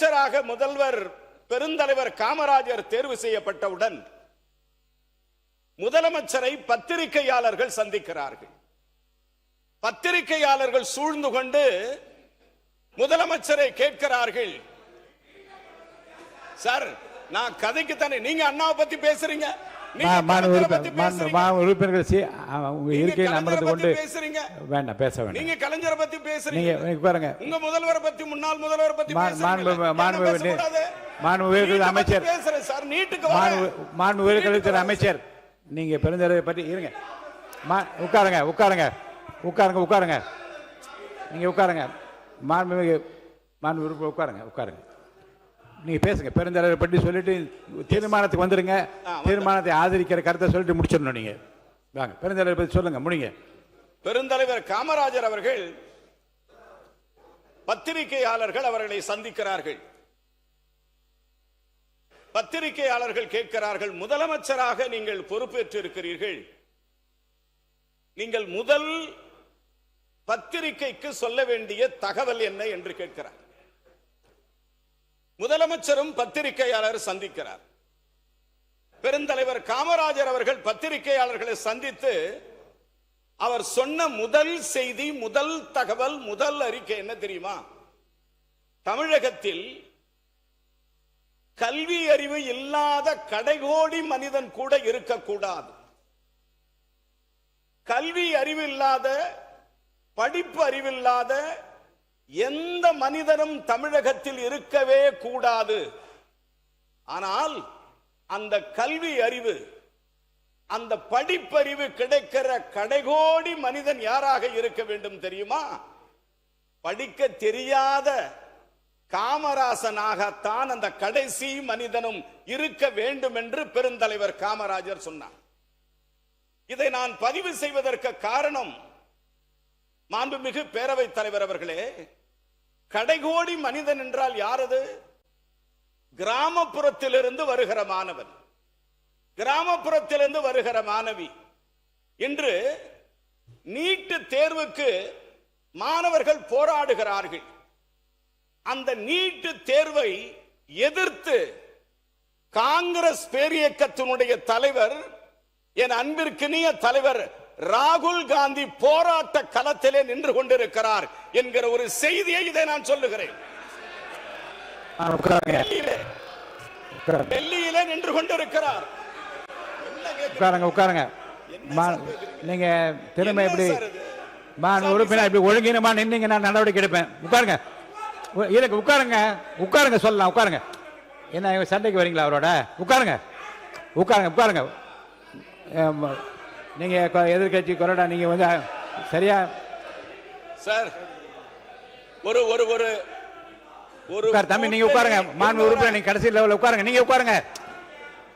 முதலமைச்சராக முதல்வர் பெருந்தலைவர் காமராஜர் தேர்வு செய்யப்பட்டவுடன் முதலமைச்சரை பத்திரிகையாளர்கள் சந்திக்கிறார்கள். பத்திரிகையாளர்கள் சூழ்ந்து கொண்டு முதலமைச்சரை கேட்கிறார்கள், சார் நான் கதைக்கு தானே, நீங்க அண்ணாவை பத்தி பேசுறீங்க, நீங்க கலைஞரை பத்தி பேசுறீங்க, உங்க முதல்வரை பத்தி முன்னாள் முதல்வரை பத்தி அமைச்சர் சார் நீட்டுக்கு அமைச்சர் நீங்க பெருந்தலைவரை பற்றி இருங்க. உட்காருங்க உட்காருங்க உட்காருங்க உட்காருங்க நீங்க உட்காருங்க. உட்காருங்க உட்காருங்க நீங்க பேசுங்க. பெருந்தலைவரை பற்றி சொல்லிட்டு தீர்மானத்துக்கு வந்துருங்க. தீர்மானத்தை ஆதரிக்கிற கருத்தை சொல்லிட்டு முடிச்சிடணும். நீங்க வாங்க, பெருந்தலைவரை பற்றி சொல்லுங்க, முடிங்க. பெருந்தலைவர் காமராஜர் அவர்கள் பத்திரிகையாளர்கள் அவர்களை சந்திக்கிறார்கள். பத்திரிகையாளர்கள் கேட்கிறார்கள், முதலமைச்சராக நீங்கள் பொறுப்பேற்று இருக்கிறீர்கள், நீங்கள் முதல் பத்திரிகைக்கு சொல்ல வேண்டிய தகவல் என்ன என்று கேட்கிறார். முதலமைச்சரும் பத்திரிகையாளர் சந்திக்கிறார். பெருந்தலைவர் காமராஜர் அவர்கள் பத்திரிகையாளர்களை சந்தித்து அவர் சொன்ன முதல் செய்தி, முதல் தகவல், முதல் அறிக்கை என்ன தெரியுமா? தமிழகத்தில் கல்வி அறிவு இல்லாத கடைகோடி மனிதன் கூட இருக்கக்கூடாது. கல்வி அறிவு இல்லாத, படிப்பு அறிவில்லாத எந்த மனிதனும் தமிழகத்தில் இருக்கவே கூடாது. ஆனால் அந்த கல்வி அறிவு, அந்த படிப்பறிவு கிடைக்கிற கடைகோடி மனிதன் யாராக இருக்க வேண்டும் தெரியுமா? படிக்க தெரியாத காமராசனாகத்தான் அந்த கடைசி மனிதனும் இருக்க வேண்டும் என்று பெருந்தலைவர் காமராஜர் சொன்னார். இதை நான் பதிவு செய்வதற்கு காரணம், மாண்புமிகு பேரவைத் தலைவர் அவர்களே, கடைகோடி மனிதன் என்றால் யாரது? கிராமப்புறத்திலிருந்து வருகிற மாணவன், கிராமப்புறத்திலிருந்து வருகிற மாணவி. இன்று நீட் தேர்வுக்கு மாணவர்கள் போராடுகிறார்கள். அந்த நீட் தேர்வை எதிர்த்து காங்கிரஸ் பேரியக்கத்தினுடைய தலைவர், என் அன்பிற்கினிய தலைவர் ராகுல் காந்தி போராட்ட களத்திலே நின்று கொண்டிருக்கிறார் என்கிற ஒரு செய்தியை இதை நான் சொல்லுகிறேன். டெல்லியிலே நின்று கொண்டிருக்கிறார். உட்காருங்க உட்காருங்க. நீங்க திரும்ப இப்படி உறுப்பினர் இப்படி ஒழுங்கினமா நின்னீங்க, நான் நடவடிக்கை எடுப்பேன். உட்காருங்க உட்காருங்க உட்காருங்க சொல்லலாம். உட்காருங்க. என்ன சண்டைக்கு வரீங்களா அவரோட? உட்காருங்க உட்காருங்க உட்காருங்க. நீங்க எதிர்கட்சி கொறடா, நீங்க வந்து சரியா சார் ஒரு ஒரு ஒரு ஒரு தம்பி நீங்க உட்காருங்க. மாண்பு உறுப்பினர் நீங்க கடைசி லெவலில் உட்காருங்க. நீங்க உட்காருங்க,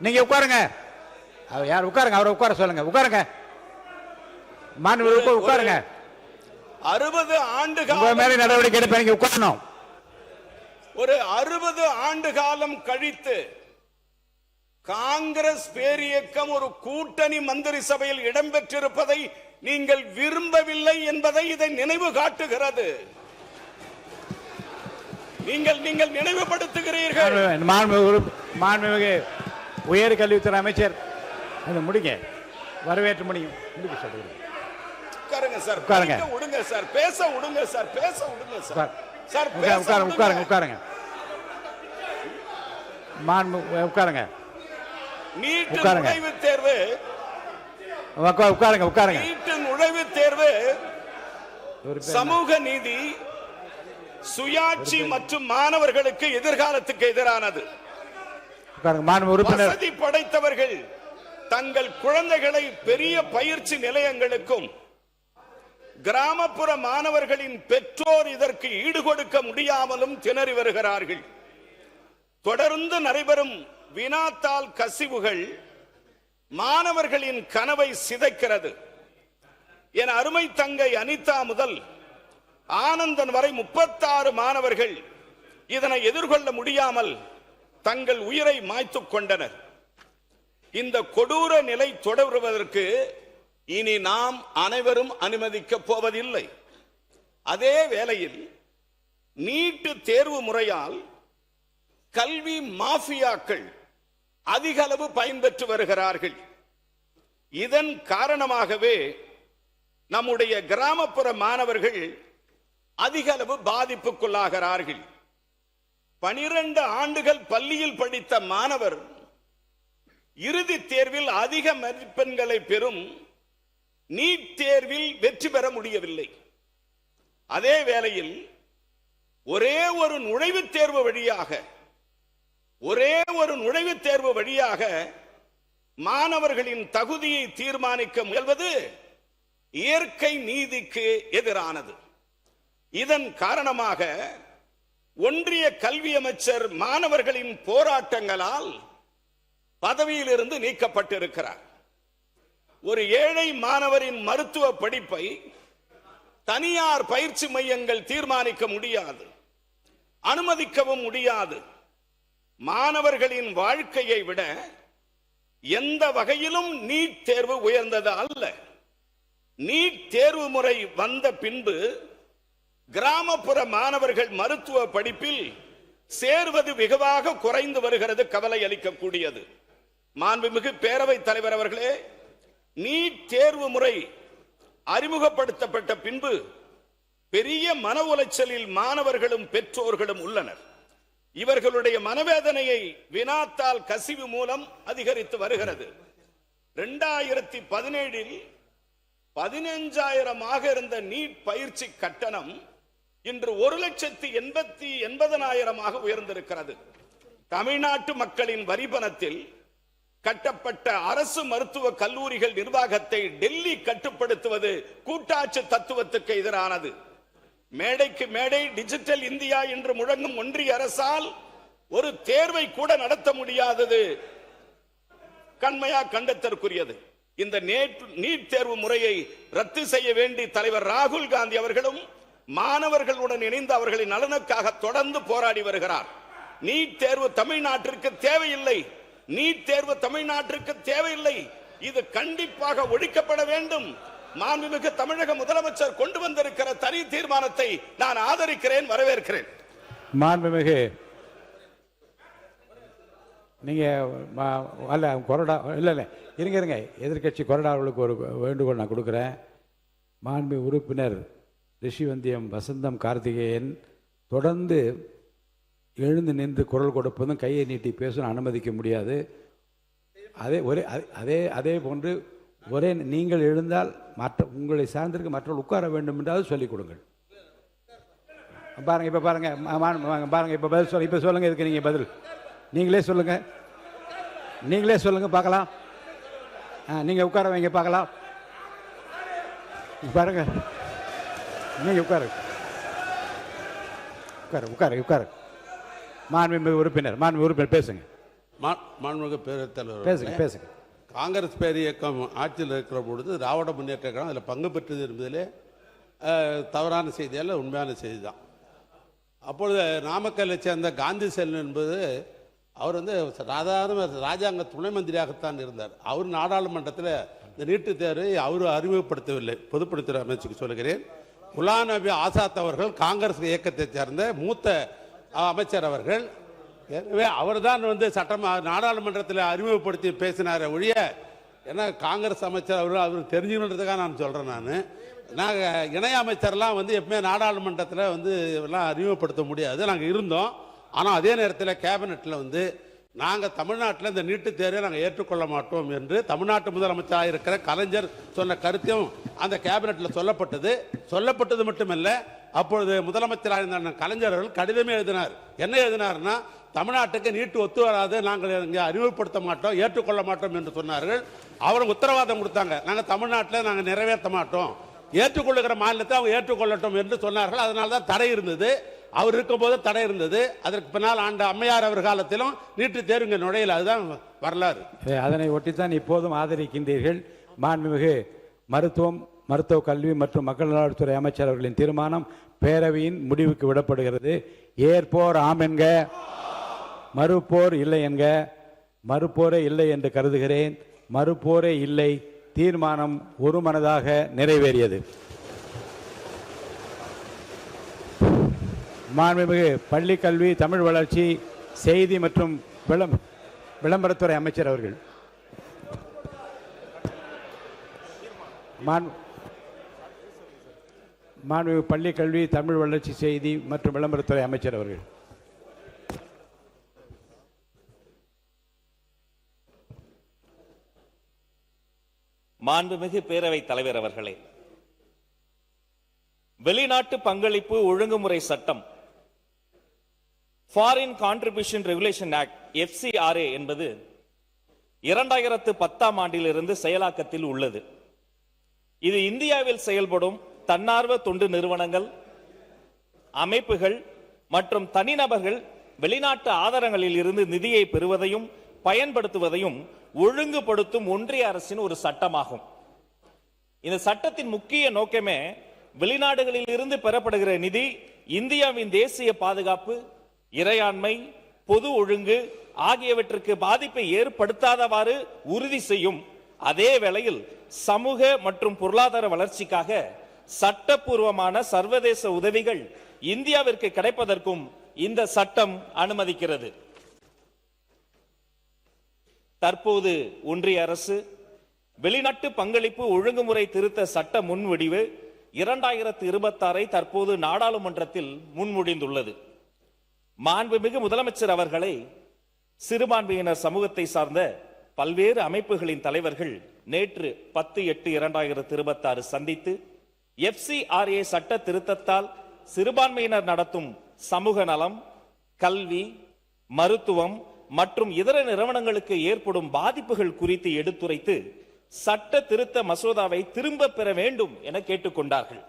நீங்க உட்காருங்க. அவர் யார்? உட்காருங்க, அவரை உட்கார சொல்லுங்க. உட்காருங்க மாண்பு உறுப்பினர் உட்காருங்க. 60 ஆண்டு காலம் மேலே நடவடிக்கை எடுப்பேன். நீங்க உட்காரணும். ஒரு 60 ஆண்டு காலம் கழித்து காங்கிரஸ் பேரியக்கம் ஒரு கூட்டணி மந்திரி சபையில் இடம்பெற்றிருப்பதை நீங்கள் விரும்பவில்லை என்பதை இதை நினைவு காட்டுகிறது. நீங்கள் நீங்கள் நினைவுபடுத்துகிறீர்கள். மாண்புமிகு உயர் கல்வித்துறை அமைச்சர் முடிங்க, வரவேற்று முடியும். முடிக்க சொல்லுங்க. உட்காருங்க சார், உட்காருங்க. விடுங்க சார், பேச விடுங்க சார், பேச விடுங்க சார். சார் உட்காருங்க உட்காருங்க உட்காருங்க. உட்காருங்க. நீட் நுழைவுத் தேர்வு, உட்காருங்க உட்காருங்க. நீட் நுழைவுத் தேர்வு சமூக நீதி, சுயாட்சி மற்றும் மாணவர்களுக்கு எதிர்காலத்துக்கு எதிரானது. வசதி படைத்தவர்கள் தங்கள் குழந்தைகளை பெரிய பயிற்சி நிலையங்களுக்கும், கிராமப்புற மாணவர்களின் பெற்றோர் இதற்கு ஈடுகொடுக்க முடியாமலும் திணறி வருகிறார்கள். தொடர்ந்து நடைபெறும் வினாத்தாள் கசிவுகள் மாணவர்களின் கனவை சிதைக்கிறது. என் அருமை தங்கை அனிதா முதல் ஆனந்தன் வரை 36 மாணவர்கள் இதனை எதிர்கொள்ள முடியாமல் தங்கள் உயிரை மாய்த்துக் கொண்டனர். இந்த கொடூர நிலை தொடர்வதற்கு இனி நாம் அனைவரும் அனுமதிக்கப் போவதில்லை. அதே வேளையில் நீட் தேர்வு முறையால் கல்வி மாஃபியாக்கள் அதிக அளவு பயன்பெற்று வருகிறார்கள். இதன் காரணமாகவே நம்முடைய கிராமப்புற மாணவர்கள் அதிக அளவு பாதிப்புக்குள்ளாகிறார்கள். 12 ஆண்டுகள் பள்ளியில் படித்த மாணவர் இறுதி தேர்வில் அதிக மதிப்பெண்களை பெறும் நீட் தேர்வில் வெற்றி பெற முடியவில்லை. அதே வேளையில் ஒரே ஒரு நுழைவுத் தேர்வு வழியாக மாணவர்களின் தகுதியை தீர்மானிக்க முயல்வது இயற்கை நீதிக்கு எதிரானது. இதன் காரணமாக ஒன்றிய கல்வி அமைச்சர் மாணவர்களின் போராட்டங்களால் பதவியிலிருந்து நீக்கப்பட்டிருக்கிறார். ஒரு ஏழை மாணவரின் மருத்துவ படிப்பை தனியார் பயிற்சி மையங்கள் தீர்மானிக்க முடியாது, அனுமதிக்கவும் முடியாது. மாணவர்களின் வாழ்க்கையை விட எந்த வகையிலும் நீட் தேர்வு உயர்ந்தது அல்ல. நீட் தேர்வு முறை வந்த பின்பு கிராமப்புற மாணவர்கள் மருத்துவ படிப்பில் சேர்வது வெகுவாக குறைந்து வருகிறது. கவலை அளிக்கக்கூடியது. மாண்புமிகு பேரவைத் தலைவர் அவர்களே, நீட் தேர்வு முறை அறிமுகப்படுத்தப்பட்ட பின்பு பெரிய மன உளைச்சலில் மாணவர்களும் பெற்றோர்களும் உள்ளனர். இவர்களுடைய மனவேதனையை வினாத்தாள் கசிவு மூலம் அதிகரித்து வருகிறது. 2017 15,000 இருந்த நீட் பயிற்சி கட்டணம் இன்று 1,80,000 உயர்ந்திருக்கிறது. தமிழ்நாட்டு மக்களின் வரிபணத்தில் கட்டப்பட்ட அரசு மருத்துவ கல்லூரிகள் நிர்வாகத்தை டெல்லி கட்டுப்படுத்துவது கூட்டாட்சி தத்துவத்துக்கு எதிரானது. மேடைக்கு மேடை டிஜிட்டல் இந்தியா என்று முழங்கும் ஒன்றிய அரசால் ஒரு தேர்வை கூட நடத்த முடியாதது கண்மையா கண்டத்திற்குரியது. இந்த நீட் தேர்வு முறையை ரத்து செய்ய வேண்டி தலைவர் ராகுல் காந்தி அவர்களும் மாணவர்களுடன் இணைந்து அவர்களின் நலனுக்காக தொடர்ந்து போராடி வருகிறார். நீட் தேர்வு தமிழ்நாட்டிற்கு தேவையில்லை. நீட் தேர்வு தமிழ்நாட்டிற்கு தேவையில்லை. இது கண்டிப்பாக ஒழிக்கப்பட வேண்டும். மாண்புமிகு தமிழக முதலமைச்சர் கொண்டு வந்திருக்கிற தனி தீர்மானத்தை நான் ஆதரிக்கிறேன், வரவேற்கிறேன். மாண்புமிகு நீங்க அல்ல கொறடா இல்லை இருங்க எதிர்கட்சி கொறடாவுக்கு ஒரு வேண்டுகோள் நான் கொடுக்குறேன். மாண்பு உறுப்பினர் ரிஷிவந்தியம் வசந்தம் கார்த்திகேயன் தொடர்ந்து எழுந்து நின்று குரல் கொடுப்பதும் கையை நீட்டி பேசும் அனுமதிக்க முடியாது. அதே போன்று ஒரே நீங்கள் எழுந்தால் உங்களை சார்ந்திருக்க மற்றவர்கள் உட்கார வேண்டும் என்றால் சொல்லிக் கொடுங்கள். பாருங்க, இப்போ பாருங்க இப்போ பதில் சொல்ல, இப்போ சொல்லுங்க. இதுக்கு நீங்கள் பதில் நீங்களே சொல்லுங்க பார்க்கலாம். நீங்கள் உட்கார வைங்க பார்க்கலாம். பாருங்க, நீங்கள் உட்காரு. மாண்புமிகு உறுப்பினர் பேசுங்க. மாண்புமிகு பேரவைத் தலைவர் பேசுங்க. காங்கிரஸ் பேர் இயக்கம் ஆட்சியில் இருக்கிற பொழுது திராவிட முன்னேற்ற கழகம் அதில் பங்கு பெற்றது என்பதிலே தவறான செய்தி அல்ல, உண்மையான செய்தி தான். அப்பொழுது நாமக்கல்லை சேர்ந்த காந்தி செல்வன் என்பது அவர் சாதாரண ராஜாங்க துணை மந்திரியாகத்தான் இருந்தார். அவர் நாடாளுமன்றத்தில் இந்த நீட்டுத் தேர்வை அவர் அறிமுகப்படுத்தவில்லை. பொதுப்பணித்துறை அமைச்சுக்கு சொல்கிறேன். குலாம் நபி ஆசாத் அவர்கள் காங்கிரஸ் இயக்கத்தை சேர்ந்த மூத்த அமைச்சர் அவர்கள். எனவே அவர் தான் நாடாளுமன்றத்தில் அறிமுகப்படுத்தி பேசினார் ஒழிய, ஏன்னா காங்கிரஸ் அமைச்சர் அவருக்கு தெரிஞ்சுக்கணுன்றதுக்காக நான் சொல்கிறேன். நாங்கள் இணை அமைச்சர்லாம் எப்பவுமே நாடாளுமன்றத்தில் எல்லாம் அறிமுகப்படுத்த முடியாது. நாங்கள் இருந்தோம். ஆனால் அதே நேரத்தில் கேபினெட்டில் நாங்கள் தமிழ்நாட்டில் இந்த நீட்டுத் தேர்வை நாங்கள் ஏற்றுக்கொள்ள மாட்டோம் என்று தமிழ்நாட்டு முதலமைச்சராக இருக்கிற கலைஞர் சொன்ன கருத்தையும் அந்த கேபினெட்டில் சொல்லப்பட்டது மட்டுமல்ல, அப்பொழுது முதலமைச்சராக இருந்த கலைஞர் அவர்கள் கடிதமே எழுதினார். என்ன எழுதினார்னா, தமிழ்நாட்டுக்கு நீட்டு ஒத்து வராது, நாங்கள் இங்கே அறிமுகப்படுத்த மாட்டோம், ஏற்றுக்கொள்ள மாட்டோம் என்று சொன்னார்கள். அவருக்கு உத்தரவாதம் கொடுத்தாங்க, நாங்கள் தமிழ்நாட்டில் நாங்கள் நிறைவேற்ற மாட்டோம், ஏற்றுக்கொள்ளுகிற மாநிலத்தை அவங்க ஏற்றுக்கொள்ளட்டும் என்று சொன்னார்கள். அதனால தான் தடை இருந்தது. அவர் இருக்கும்போது தடை இருந்தது. அதற்கு பின்னால் ஆண்ட அம்மையார் அவர் காலத்திலும் நீட்டு தேர்வுங்க நுழையல. அதுதான் வரலாறு. அதனை ஒட்டித்தான் இப்போதும் ஆதரிக்கின்றீர்கள். மாண்புமிகு மருத்துவ கல்வி மற்றும் மக்கள் நலத்துறை அமைச்சர் அவர்களின் தீர்மானம் பேரவையின் முடிவுக்கு விடப்படுகிறது. ஏற்போர் ஆம் என்க, மறுப்போர் இல்லை என்க. மறுப்போரே இல்லை என்று கருதுகிறேன். மறுப்போரே இல்லை. தீர்மானம் ஒருமனதாக நிறைவேறியது. மாண்புமிகு பள்ளி கல்வி, தமிழ் வளர்ச்சி, செய்தி மற்றும் விளம்பரத்துறை அமைச்சர் அவர்கள். மாண்புமிகு பள்ளி கல்வி, தமிழ் வளர்ச்சி, செய்தி மற்றும் விளம்பரத்துறை அமைச்சர் அவர்கள். மாண்புமிகு பேரவைத் தலைவர் அவர்களே, வெளிநாட்டு பங்களிப்பு ஒழுங்குமுறை சட்டம் foreign contribution regulation act FCRA என்பது 2010ஆம் ஆண்டிலிருந்து செயலாக்கத்தில் உள்ளது. இது இந்தியாவில் செயல்படும் தன்னார்வ தொண்டு நிறுவனங்கள், அமைப்புகள் மற்றும் தனிநபர்கள் வெளிநாட்டு ஆதாரங்களில் இருந்து நிதியை பெறுவதையும் பயன்படுத்துவதையும் ஒழுங்குபடுத்தும் ஒன்றிய அரசின் ஒரு சட்டமாகும். இந்த சட்டத்தின் முக்கிய நோக்கமே வெளிநாடுகளில் இருந்து பெறப்படுகிற நிதி இந்தியாவின் தேசிய பாதுகாப்பு, இறையாண்மை, பொது ஒழுங்கு ஆகியவற்றுக்கு பாதிப்பை ஏற்படுத்தாதவாறு உறுதி செய்யும். அதே வேளையில் சமூக மற்றும் பொருளாதார வளர்ச்சிக்காக சட்டப்பூர்வமான சர்வதேச உதவிகள் இந்தியாவிற்கு கிடைப்பதற்கும் இந்த சட்டம் அனுமதிக்கிறது. தற்போது ஒன்றிய அரசு வெளிநாட்டு பங்களிப்பு ஒழுங்குமுறை திருத்த சட்ட முன்வடிவு 2026 தற்போது நாடாளுமன்றத்தில் முன்மொழிந்துள்ளது. மாண்புமிகு முதலமைச்சர் அவர்களை சிறுபான்மையினர் சமூகத்தை சார்ந்த பல்வேறு அமைப்புகளின் தலைவர்கள் நேற்று 10/8/2026 சந்தித்து FCRA சட்ட திருத்தத்தால் சிறுபான்மையினர் நடத்தும் சமூக நலம், கல்வி, மருத்துவம் மற்றும் இதர நிறுவனங்களுக்கு ஏற்படும் பாதிப்புகள் குறித்து எடுத்துரைத்து சட்ட திருத்த மசோதாவை திரும்ப பெற வேண்டும் என கேட்டுக்கொண்டார்கள்.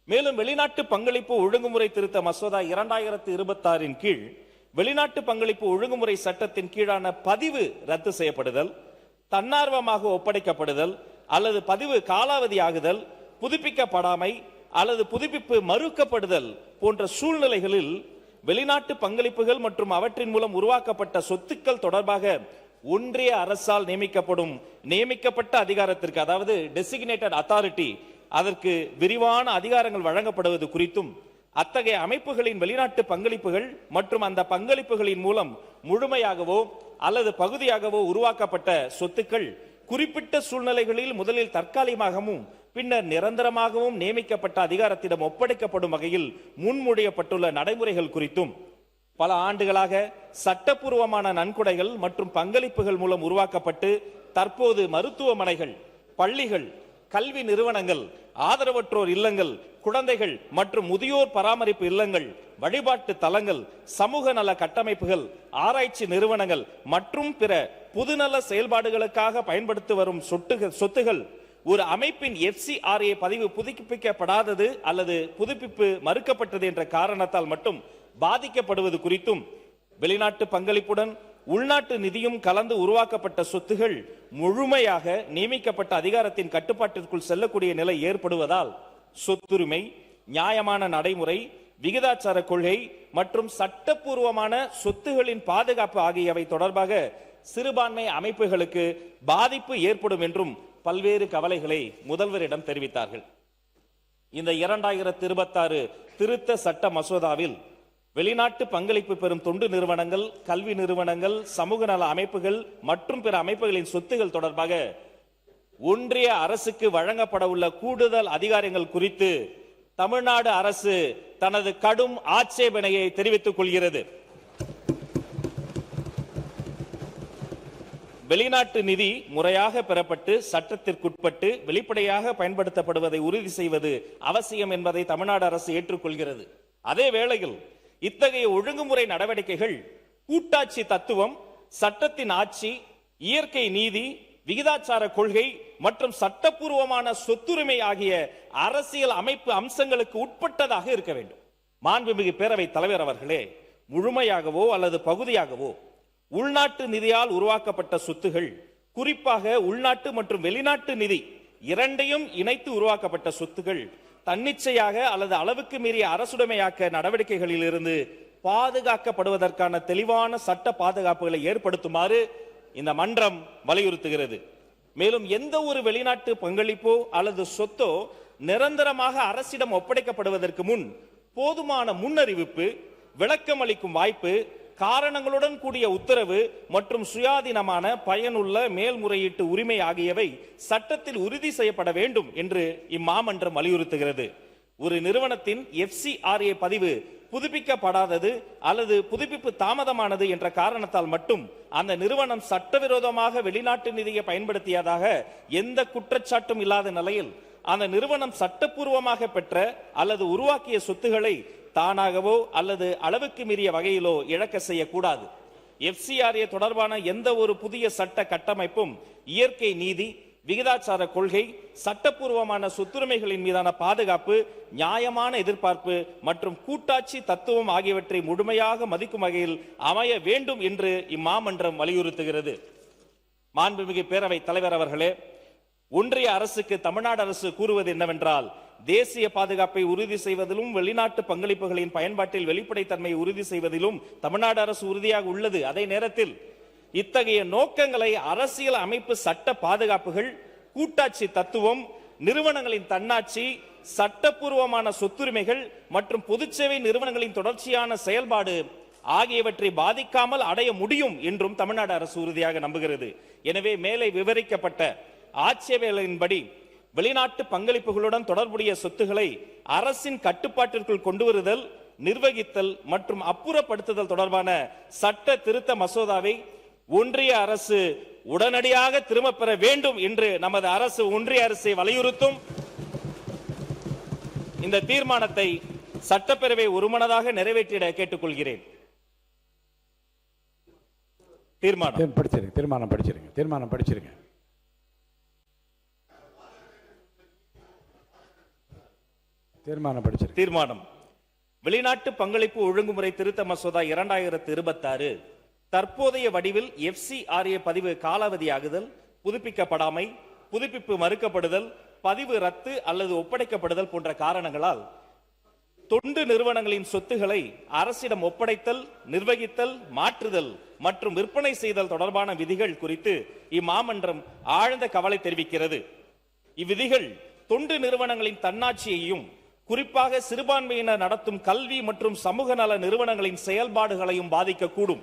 மேலும் வெளிநாட்டு பங்களிப்பு ஒழுங்குமுறை திருத்த மசோதா 2026 கீழ் வெளிநாட்டு பங்களிப்பு ஒழுங்குமுறை சட்டத்தின் கீழான பதிவு ரத்து செய்யப்படுதல், தன்னார்வமாக ஒப்படைக்கப்படுதல் அல்லது பதிவு காலாவதியாகுதல், புதுப்பிக்கப்படாமை அல்லது புதுப்பிப்பு மறுக்கப்படுதல் போன்ற சூழ்நிலைகளில் வெளிநாட்டு பங்களிப்புகள் மற்றும் அவற்றின் மூலம் உருவாக்கப்பட்ட சொத்துக்கள் தொடர்பாக ஒன்றிய அரசால் நியமிக்கப்பட்ட அதிகாரத்திற்கு, அதாவது டெசிக்னேட்டட் அத்தாரிட்டி, அதற்கு விரிவான அதிகாரங்கள் வழங்கப்படுவது குறித்தும் அத்தகைய அமைப்புகளின் வெளிநாட்டு பங்களிப்புகள் மற்றும் அந்த பங்களிப்புகளின் மூலம் முழுமையாகவோ அல்லது பகுதியாகவோ உருவாக்கப்பட்ட சொத்துக்கள் குறிப்பிட்ட சூழ்நிலைகளில் முதலில் தற்காலிகமாகவும் பின்னர் நிரந்தரமாகவும் நியமிக்கப்பட்ட அதிகாரத்திடம் ஒப்படைக்கப்படும் வகையில் முன்மொழியப்பட்டுள்ள நடைமுறைகள் குறித்தும் பல ஆண்டுகளாக சட்டப்பூர்வமான நன்கொடைகள் மற்றும் பங்களிப்புகள் மூலம் உருவாக்கப்பட்டு தற்போது மருத்துவமனைகள், பள்ளிகள், கல்வி நிறுவனங்கள், ஆதரவற்றோர் இல்லங்கள், குழந்தைகள் மற்றும் முதியோர் பராமரிப்பு இல்லங்கள், வழிபாட்டு தலங்கள், சமூக நல கட்டமைப்புகள், ஆராய்ச்சி நிறுவனங்கள் மற்றும் பிற பொதுநல செயல்பாடுகளுக்காக பயன்படுத்தி வரும் சொத்துகள் ஒரு அமைப்பின் FCRA பதிவு புதுப்பிக்கப்படாதது அல்லது புதுப்பிப்பு மறுக்கப்பட்டது என்ற காரணத்தால் மட்டும் பாதிக்கப்படுவது குறித்தும் வெளிநாட்டு பங்களிப்புடன் உள்நாட்டு நிதியும் கலந்து உருவாக்கப்பட்ட சொத்துகள் முழுமையாக நியமிக்கப்பட்ட அதிகாரத்தின் கட்டுப்பாட்டிற்குள் செல்லக்கூடிய நிலை ஏற்படுவதால் சொத்துரிமை, நியாயமான நடைமுறை, விகிதாச்சார கொள்கை மற்றும் சட்டப்பூர்வமான சொத்துகளின் பாதுகாப்பு ஆகியவை தொடர்பாக சிறுபான்மை அமைப்புகளுக்கு பாதிப்பு ஏற்படும் என்றும் பல்வேறு கவலைகளை முதல்வரிடம் தெரிவித்தார்கள். இந்த 2026 திருத்த சட்ட மசோதாவில் வெளிநாட்டு பங்களிப்பு பெறும் தொண்டு நிறுவனங்கள், கல்வி நிறுவனங்கள், சமூக நல அமைப்புகள் மற்றும் பிற அமைப்புகளின் சொத்துகள் தொடர்பாக ஒன்றிய அரசுக்கு வழங்கப்பட உள்ள கூடுதல் அதிகாரங்கள் குறித்து தமிழ்நாடு அரசு தனது கடும் ஆட்சேபனையை தெரிவித்துக் கொள்கிறது. வெளிநாட்டு நிதி முறையாக பெறப்பட்டு சட்டத்திற்குட்பட்டு வெளிப்படையாக பயன்படுத்தப்படுவதை உறுதி செய்வது அவசியம் என்பதை தமிழ்நாடு அரசு ஏற்றுக்கொள்கிறது. அதே வேளையில் இத்தகைய ஒழுங்குமுறை நடவடிக்கைகள் கூட்டாட்சி தத்துவம், சட்டத்தின் ஆட்சி, இயற்கை நீதி, விகிதாச்சார கொள்கை மற்றும் சட்டப்பூர்வமான சொத்துரிமை ஆகிய அரசியல் அமைப்பு அம்சங்களுக்கு உட்பட்டதாக இருக்க வேண்டும். மாண்புமிகு பேரவைத் தலைவர் அவர்களே, முழுமையாகவோ அல்லது பகுதியாகவோ உள்நாட்டு நிதியால் உருவாக்கப்பட்ட சொத்துகள், குறிப்பாக உள்நாட்டு மற்றும் வெளிநாட்டு நிதி இரண்டையும் இணைத்து உருவாக்கப்பட்ட சொத்துகள் தன்னிச்சையாக அல்லது அளவுக்கு மீறிய அரசுடைமையாக்க நடவடிக்கைகளில் இருந்து பாதுகாக்கப்படுவதற்கான தெளிவான சட்ட பாதுகாப்புகளை ஏற்படுத்துமாறு இந்த மன்றம் வலியுறுத்துகிறது. மேலும் எந்த ஒரு வெளிநாட்டு பங்களிப்போ அல்லது சொத்தோ நிரந்தரமாக அரசிடம் ஒப்படைக்கப்படுவதற்கு முன் போதுமான முன்னறிவிப்பு, விளக்கம் அளிக்கும் வாய்ப்பு காரணங்களுடன் கூடிய உத்தரவு மற்றும் சுயாதீனமான பயனுள்ள மேல்முறையீட்டு உரிமை ஆகியவை சட்டத்தில் உறுதி செய்யப்பட வேண்டும் என்று இம்மாமன்றம் வலியுறுத்துகிறது. ஒரு நிறுவனத்தின் FCRA பதிவு புதுப்பிக்கப்படாதது அல்லது புதுப்பிப்பு தாமதமானது என்ற காரணத்தால் மட்டும் அந்த நிறுவனம் சட்டவிரோதமாக வெளிநாட்டு நிதியை பயன்படுத்தியதாக எந்த குற்றச்சாட்டும் இல்லாத நிலையில் அந்த நிறுவனம் சட்டப்பூர்வமாக பெற்ற அல்லது உருவாக்கிய சொத்துக்களை தானாகவோ அல்லது அளவுக்கு மீறிய வகையிலோ இழக்க செய்யக்கூடாது. FCRA தொடர்பான எந்த ஒரு புதிய சட்ட கட்டமைப்பும் இயற்கை நீதி, விகிதாச்சார கொள்கை, சட்டப்பூர்வமான சொத்துரிமைகளின் மீதான பாதுகாப்பு, நியாயமான எதிர்பார்ப்பு மற்றும் கூட்டாட்சி தத்துவம் ஆகியவற்றை முழுமையாக மதிக்கும் வகையில் அமைய வேண்டும் என்று இம்மாமன்றம் வலியுறுத்துகிறது. மாண்புமிகு பேரவைத் தலைவர் அவர்களே, ஒன்றிய அரசுக்கு தமிழ்நாடு அரசு கூறுவது என்னவென்றால், தேசிய பாதுகாப்பை உறுதி செய்வதிலும் வெளிநாட்டு பங்களிப்புகளின் பயன்பாட்டில் வெளிப்படைத்தன்மையை உறுதி செய்வதிலும் தமிழ்நாடு அரசு உறுதியாக உள்ளது. அதே நேரத்தில் இத்தகைய நோக்கங்களை அரசியல் அமைப்பு சட்ட பாதுகாப்புகள், கூட்டாட்சி தத்துவம், நிறுவனங்களின் தன்னாட்சி, சட்டப்பூர்வமான சொத்துரிமைகள் மற்றும் பொதுச்சேவை நிறுவனங்களின் தொடர்ச்சியான செயல்பாடு ஆகியவற்றை பாதிக்காமல் அடைய முடியும் என்றும் தமிழ்நாடு அரசு உறுதியாக நம்புகிறது. எனவே மேலே விவரிக்கப்பட்ட ஆட்சேபனைகளின்படி வெளிநாட்டு பங்களிப்புகளுடன் தொடர்புடைய சொத்துக்களை அரசின் கட்டுப்பாட்டிற்குள் கொண்டு வருதல், நிர்வகித்தல் மற்றும் அப்புறப்படுத்துதல் தொடர்பான சட்ட திருத்த மசோதாவை ஒன்றிய அரசு உடனடியாக திரும்ப பெற வேண்டும் என்று நமது அரசு ஒன்றிய அரசை வலியுறுத்தும். இந்த தீர்மானத்தை சட்டப்பேரவை ஒருமனதாக நிறைவேற்றிட கேட்டுக்கொள்கிறேன். தீர்மானம் படிச்சிருங்க. தீர்மானம். வெளிநாட்டு பங்களிப்பு ஒழுங்குமுறை திருத்த மசோதா 2026 தற்போதைய வடிவில் FCRA பதிவு காலாவதியாகுதல், புதுப்பிக்கப்படாமை, புதுப்பிப்பு மறுக்கப்படுதல், பதிவு ரத்து அல்லது ஒப்படைக்கப்படுதல் போன்ற காரணங்களால் தொண்டு நிறுவனங்களின் சொத்துக்களை அரசிடம் ஒப்படைத்தல், நிர்வகித்தல், மாற்றுதல் மற்றும் விற்பனை செய்தல் தொடர்பான விதிகள் குறித்து இம்மாமன்றம் ஆழ்ந்த கவலை தெரிவிக்கிறது. இவ்விதிகள் தொண்டு நிறுவனங்களின் தன்னாட்சியையும் குறிப்பாக சிறுபான்மையினர் நடத்தும் கல்வி மற்றும் சமூக நல நிறுவனங்களின் செயல்பாடுகளையும் பாதிக்கக்கூடும்.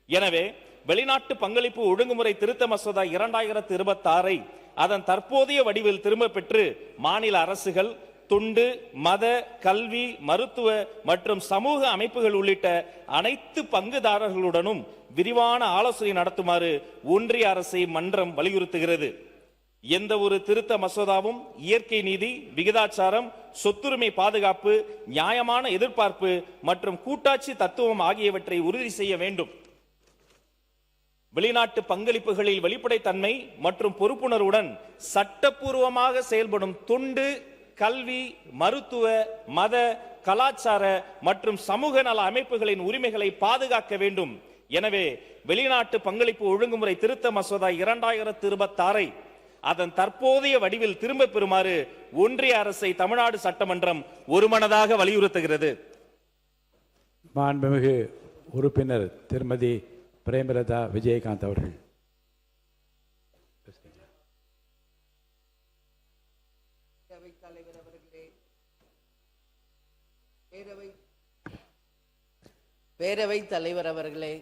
எனவே வெளிநாட்டு பங்களிப்பு ஒழுங்குமுறை திருத்த மசோதா 2026 அதன் தற்போதைய வடிவில் திரும்ப பெற்று மாநில அரசுகள், தொண்டு, மத, கல்வி, மருத்துவ மற்றும் சமூக அமைப்புகள் உள்ளிட்ட அனைத்து பங்குதாரர்களுடனும் விரிவான ஆலோசனை நடத்துமாறு ஒன்றிய அரசை மன்றம் வலியுறுத்துகிறது. எந்த ஒரு திருத்த மசோதாவும் இயற்கை நீதி, விகிதாச்சாரம், சொத்துரிமை பாதுகாப்பு, நியாயமான எதிர்பார்ப்பு மற்றும் கூட்டாட்சி தத்துவம் ஆகியவற்றை உறுதி செய்ய வேண்டும். வெளிநாட்டு பங்களிப்புகளில் வெளிப்படைத்தன்மை மற்றும் பொறுப்புணர்வுடன் சட்டப்பூர்வமாக செயல்படும் தொண்டு, கல்வி, மருத்துவ, மத, கலாச்சார மற்றும் சமூக நல அமைப்புகளின் உரிமைகளை பாதுகாக்க வேண்டும். எனவே வெளிநாட்டு பங்களிப்பு ஒழுங்குமுறை திருத்த மசோதா 2026 அதன் தற்போதைய வடிவில் திரும்ப பெறுமாறு ஒன்றிய அரசை தமிழ்நாடு சட்டமன்றம் ஒருமனதாக வலியுறுத்துகிறது. மாண்புமிகு உறுப்பினர் திருமதி பிரேமலதா விஜயகாந்த் அவர்கள். பேரவைத் தலைவர் அவர்களே,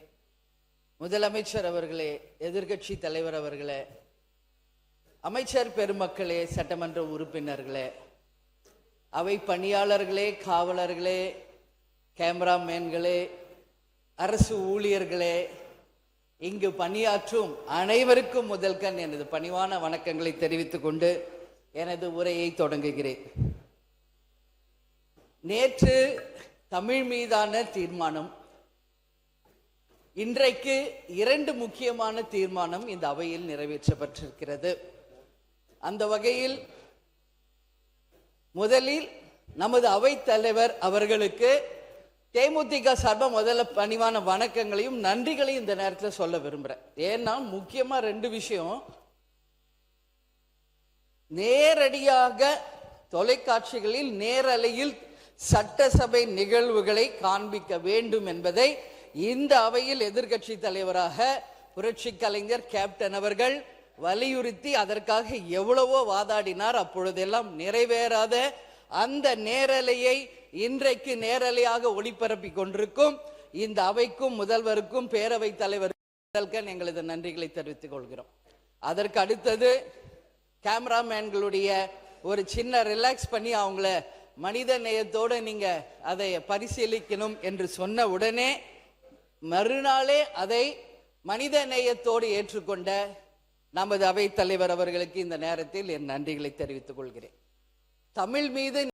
முதலமைச்சர் அவர்களே, எதிர்க்கட்சி தலைவர் அவர்களே, அமைச்சர் பெருமக்களே, சட்டமன்ற உறுப்பினர்களே, அவை பணியாளர்களே, காவலர்களே, கேமராமேன்களே, அரசு ஊழியர்களே, இங்கு பணியாற்றும் அனைவருக்கும் முதல்கண் எனது பணிவான வணக்கங்களை தெரிவித்துக் கொண்டு எனது உரையை தொடங்குகிறேன். நேற்று தமிழ் மீதான தீர்மானம், இன்றைக்கு 2 முக்கியமான தீர்மானம் இந்த அவையில் நிறைவேற்றப்பட்டிருக்கிறது. அந்த வகையில் முதலில் நமது அவைத் தலைவர் அவர்களுக்கு தேமுதிக சார்பாக முதல்ல பணிவான வணக்கங்களையும் நன்றிகளையும் இந்த நேரத்தில் சொல்ல விரும்புகிறேன். ஏன்னா முக்கியமா 2 விஷயம். நேரடியாக தொலைக்காட்சிகளில் நேரலையில் சட்டசபை நிகழ்வுகளை காண்பிக்க வேண்டும் என்பதை இந்த அவையில் எதிர்க்கட்சி தலைவராக புரட்சி கலைஞர் கேப்டன் அவர்கள் வலியுறுத்தி அதற்காக எவ்வளவோ வாதாடினார். அப்பொழுதெல்லாம் நிறைவேறாத அந்த நேரலையை இன்றைக்கு நேரலையாக ஒளிபரப்பி கொண்டிருக்கும் இந்த அவைக்கும் முதல்வருக்கும் பேரவைத் தலைவருக்கும் எங்களது நன்றிகளை தெரிவித்துக் கொள்கிறோம். அதற்கு அடுத்தது கேமராமேன்களுடைய ஒரு சின்ன ரிலாக்ஸ் பண்ணி அவங்கள மனித நேயத்தோடு நீங்க அதை பரிசீலிக்கணும் என்று சொன்ன உடனே மறுநாளே அதை மனித நேயத்தோடு ஏற்றுக்கொண்ட நமது அவைத் தலைவர் அவர்களுக்கு இந்த நேரத்தில் என் நன்றிகளை தெரிவித்துக் கொள்கிறேன். தமிழ் மீது